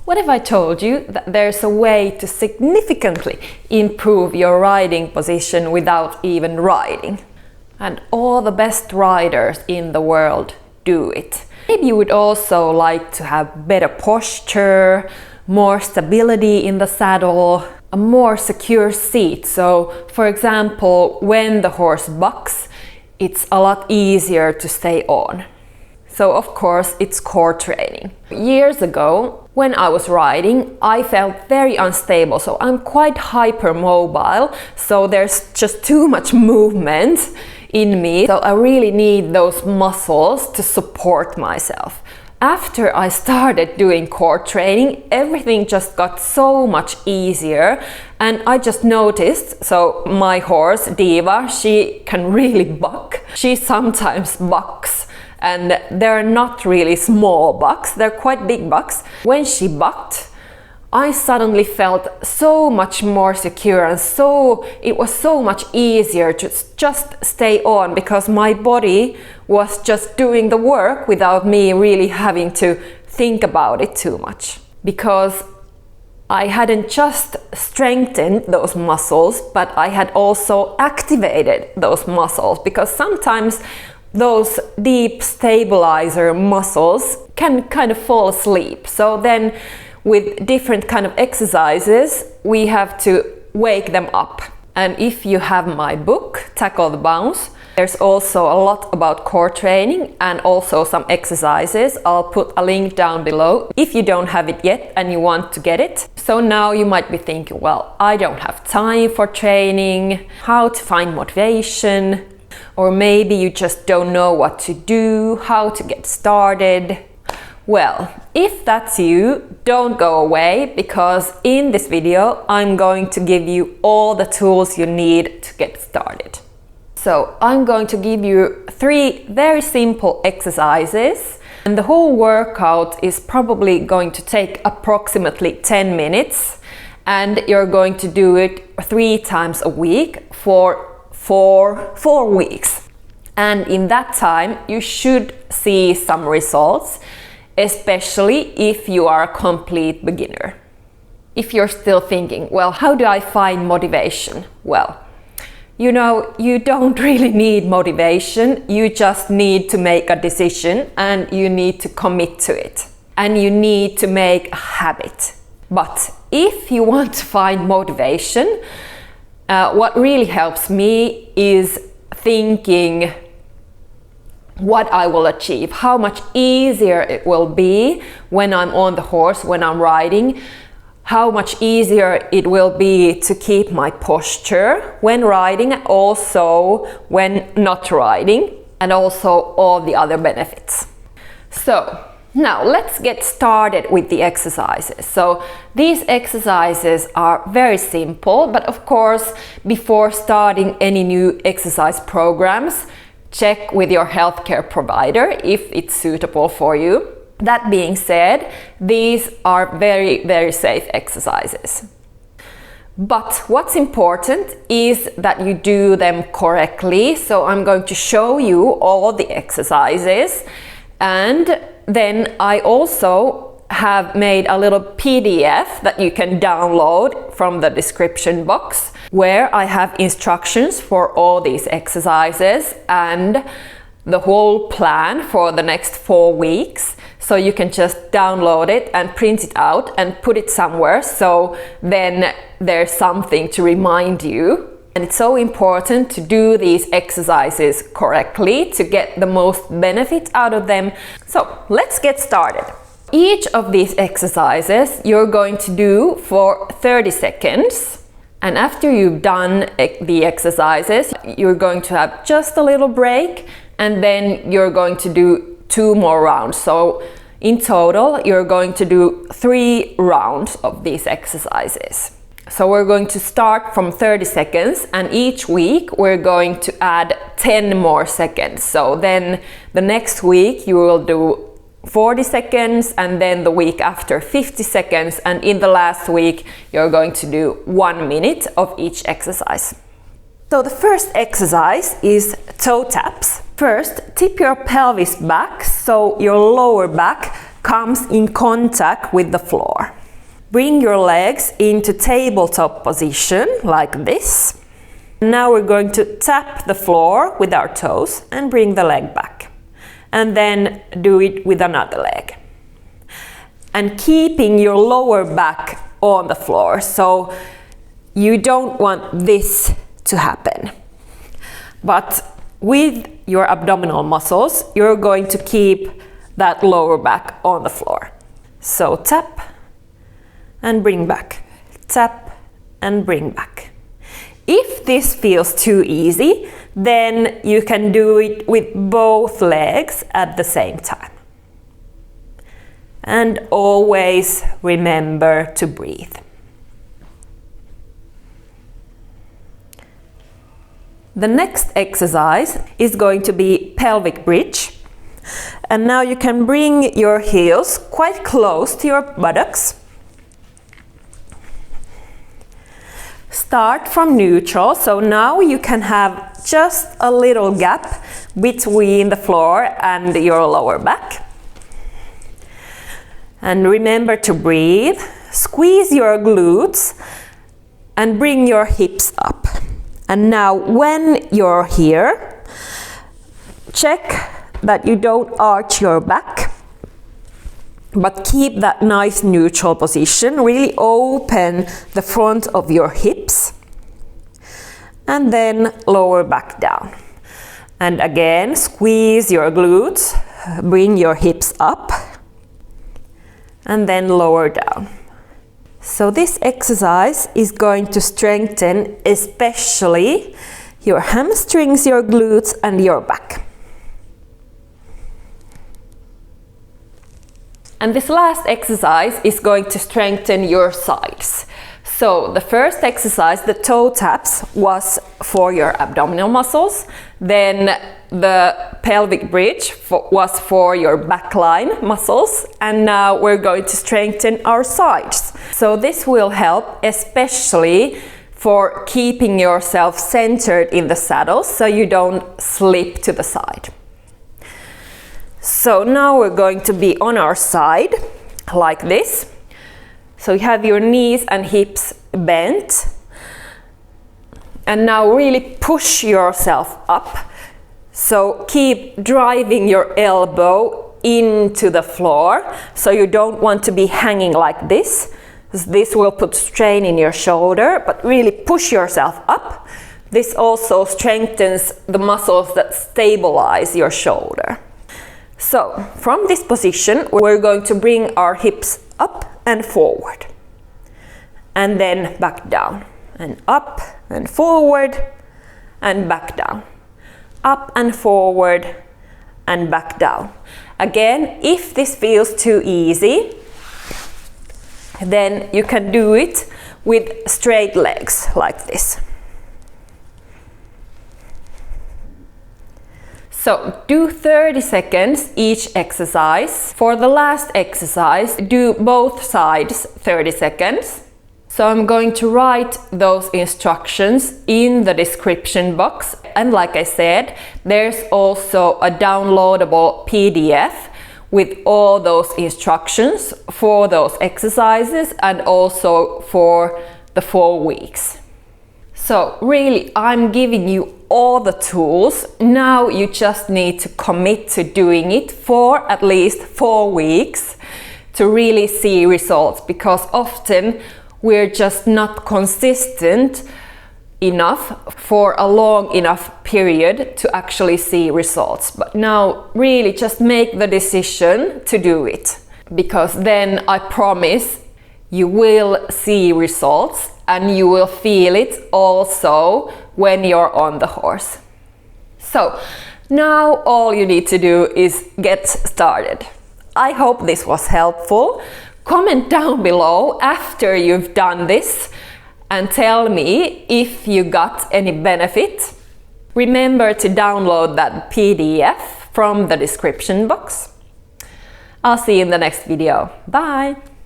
What if I told you that there's a way to significantly improve your riding position without even riding? And all the best riders in the world do it. Maybe you would also like to have better posture, more stability in the saddle, a more secure seat. So, for example, when the horse bucks, it's a lot easier to stay on. So, of course, it's core training. Years ago, when I was riding, I felt very unstable. So I'm quite hypermobile. So there's just too much movement in me. So I really need those muscles to support myself. After I started doing core training, everything just got so much easier. And I just noticed, so my horse, Diva, she can really buck. She sometimes bucks. And they're not really small bucks, they're quite big bucks. When she bucked, I suddenly felt so much more secure, and it was so much easier to just stay on, because my body was just doing the work without me really having to think about it too much. Because I hadn't just strengthened those muscles, but I had also activated those muscles, because sometimes those deep stabilizer muscles can kind of fall asleep. So then with different kind of exercises, we have to wake them up. And if you have my book, Tackle the Bounce, there's also a lot about core training and also some exercises. I'll put a link down below if you don't have it yet and you want to get it. So now you might be thinking, well, I don't have time for training, how to find motivation, or maybe you just don't know what to do, how to get started. Well, if that's you, don't go away, because in this video I'm going to give you all the tools you need to get started. So I'm going to give you 3 very simple exercises, and the whole workout is probably going to take approximately 10 minutes, and you're going to do it 3 times a week for 4 weeks. And in that time you should see some results, especially if you are a complete beginner. If you're still thinking, well, how do I find motivation? Well, you know, you don't really need motivation, you just need to make a decision and you need to commit to it. And you need to make a habit. But if you want to find motivation, what really helps me is thinking what I will achieve, how much easier it will be when I'm on the horse, when I'm riding, how much easier it will be to keep my posture when riding, also when not riding, and also all the other benefits. So now let's get started with the exercises. So these exercises are very simple, but of course, before starting any new exercise programs, check with your healthcare provider if it's suitable for you. That being said, these are very, very safe exercises. But what's important is that you do them correctly. So I'm going to show you all the exercises, and then I also have made a little PDF that you can download from the description box, where I have instructions for all these exercises and the whole plan for the next 4 weeks. So you can just download it and print it out and put it somewhere, so then there's something to remind you. And it's so important to do these exercises correctly to get the most benefit out of them. So let's get started. Each of these exercises you're going to do for 30 seconds. And after you've done the exercises, you're going to have just a little break, and then you're going to do 2 more rounds. So in total, you're going to do 3 rounds of these exercises. So we're going to start from 30 seconds, and each week we're going to add 10 more seconds. So then the next week you will do 40 seconds, and then the week after 50 seconds, and in the last week you're going to do 1 minute of each exercise. So the first exercise is toe taps. First, tip your pelvis back so your lower back comes in contact with the floor. Bring your legs into tabletop position like this. Now we're going to tap the floor with our toes and bring the leg back. And then do it with another leg. And keeping your lower back on the floor. So you don't want this to happen. But with your abdominal muscles, you're going to keep that lower back on the floor. So tap and bring back. Tap and bring back. If this feels too easy, then you can do it with both legs at the same time. And always remember to breathe. The next exercise is going to be pelvic bridge. And now you can bring your heels quite close to your buttocks. Start from neutral, so now you can have just a little gap between the floor and your lower back. And remember to breathe, squeeze your glutes and bring your hips up. And now when you're here, check that you don't arch your back, but keep that nice neutral position. Really open the front of your hips and then lower back down. And again, squeeze your glutes, bring your hips up and then lower down. So this exercise is going to strengthen especially your hamstrings, your glutes and your back. And this last exercise is going to strengthen your sides. So the first exercise, the toe taps, was for your abdominal muscles. Then the pelvic bridge was for your backline muscles. And now we're going to strengthen our sides. So this will help especially for keeping yourself centered in the saddle so you don't slip to the side. So now we're going to be on our side like this. So you have your knees and hips bent. And now really push yourself up. So keep driving your elbow into the floor. So you don't want to be hanging like this. This will put strain in your shoulder, but really push yourself up. This also strengthens the muscles that stabilize your shoulder. So from this position, we're going to bring our hips up and forward. And then back down. And up and forward and back down. Up and forward and back down. Again, if this feels too easy, then you can do it with straight legs like this. So do 30 seconds each exercise. For the last exercise, do both sides 30 seconds. So I'm going to write those instructions in the description box. And like I said, there's also a downloadable PDF with all those instructions for those exercises and also for the 4 weeks. So really, I'm giving you all the tools. Now you just need to commit to doing it for at least 4 weeks to really see results, because often we're just not consistent enough for a long enough period to actually see results. But now really just make the decision to do it, because then I promise you will see results and you will feel it also when you're on the horse. So now all you need to do is get started. I hope this was helpful. Comment down below after you've done this and tell me if you got any benefit. Remember to download that PDF from the description box. I'll see you in the next video. Bye!